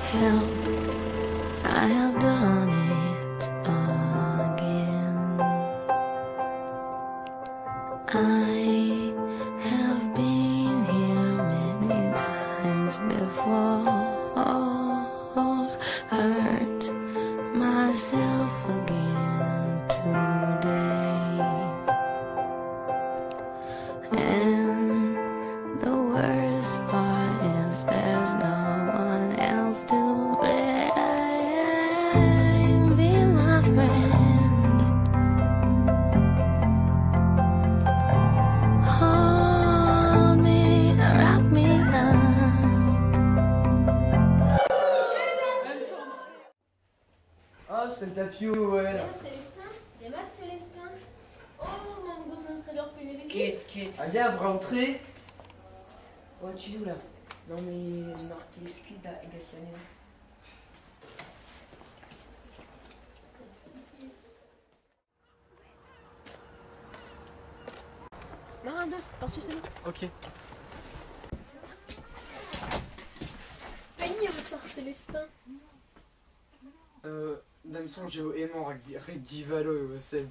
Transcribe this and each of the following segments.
help, I have done it again. I have been here many times before, hurt myself again today, and the worst part is there's no one else to blame. Be my friend, hold me, wrap me up. Oh, c'est le tapis, ouais. Bien, Célestin, des maths, Célestin. Oh, mon gosse, notre trader plus les Kate. Ah, gars, rentrez. Oh, tu es où là? Non, mais marqué excuse da Egaciane. Non, un, deux, par-dessus, c'est là. Ok. Peigné votre Célestin. Dame son j'ai aimant redivalo et au sel.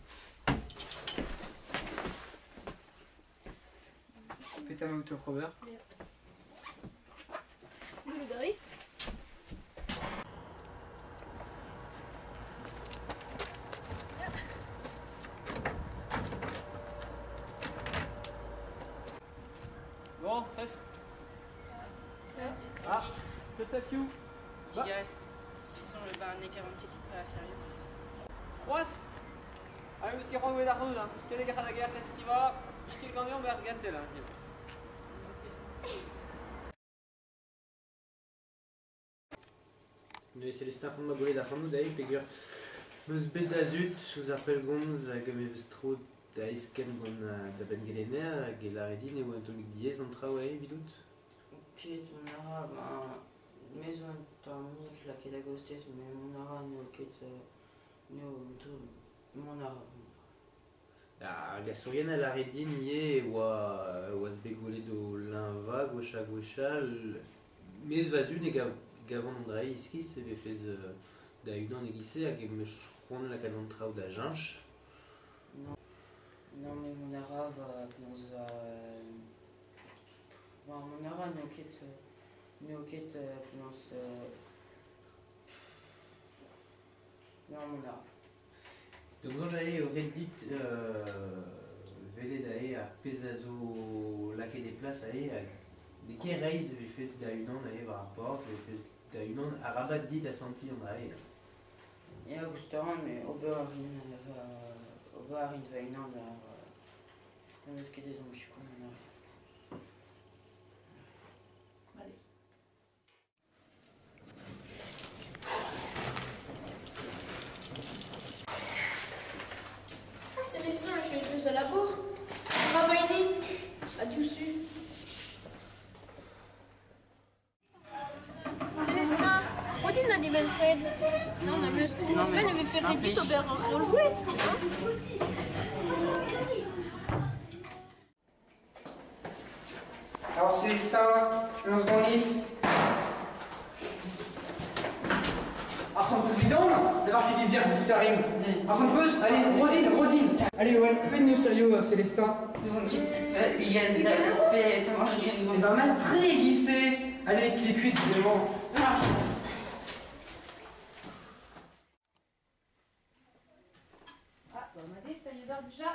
Péta ma auto Robert. Blueberry. Bon, reste. Ah, c'est tapis où? Digas, qui sont le bain des 40 qui peut faire. Croise. Allez, parce qu'il y a pas de l'argent là. Quel est la guerre, qu'est-ce qui va? Quel gagnant, on va regarder là. Nu Celestin von Magole da Hamu da pegur meus bet da zut sous appel gomz hag me vestro da isken gant da ben gelener hag e laredin e oa antonik diez an trao ae vidot. Ok, mon ara, maison thermique, la quai d'agostes, mais mon ara, no ket, mon ara. Hag a sourien a laredin ie oa zbegole do linva, gwecha, meus va zut e gavant an dra iskis e fez da unan e gise hag e meus c'hoant la kadant trao da jinch. Non, mais mon ara va, mon ara, no ket, non, mon ara. Donc quand j'avais Reddit velé d'aller à Pesazo laqué des places aller des qui reis avait fait d'ayunan d'aller par rapport avait fait d'ayunan à rabat dit à senti on allait. Il y a Augusteron, mais Oberharin va une an dans ce qui est des hommes, je suis con, mon ara. Célestin, je suis plus à la bourre. On va vainer. Adieu su. Célestin, Rodine a dit Belfred. Non, on a vu ce qu'on se met, on avait fait Reddit au Bernard Rollwet. Alors Célestin, lance dans lit. Arrête bidon, d'abord qui dit vierge de tarim. Arrête peu, allez, Rodine. Allez, ouais, peine-nous sérieux, Célestin. Il y a de la paix, Il va mal très glissé. Allez, qui est cuite, vraiment. Ah, bon, on m'a dit, ça y est d'heure déjà.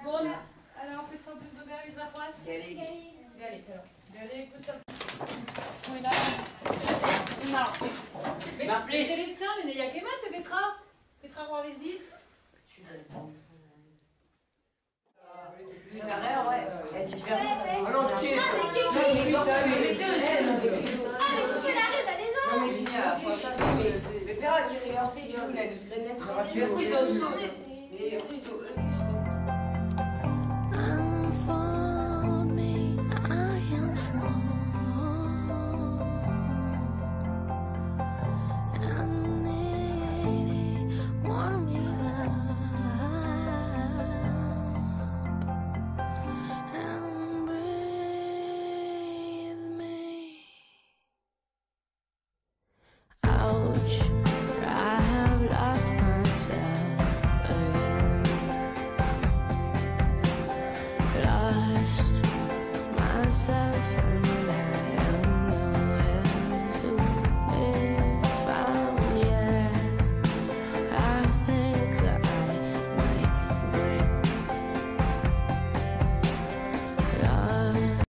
Bon, alors, on fait 3 plus d'aubergine de la froisse. Galig. Galig, alors. Galig, Christophe. On est là. Mais Célestin, mais il y a que Matt, Petra. Petra Roy-Vesdil. Alors, qui est Mais Pera qui regarde, tu vois, il a du grenette. Mais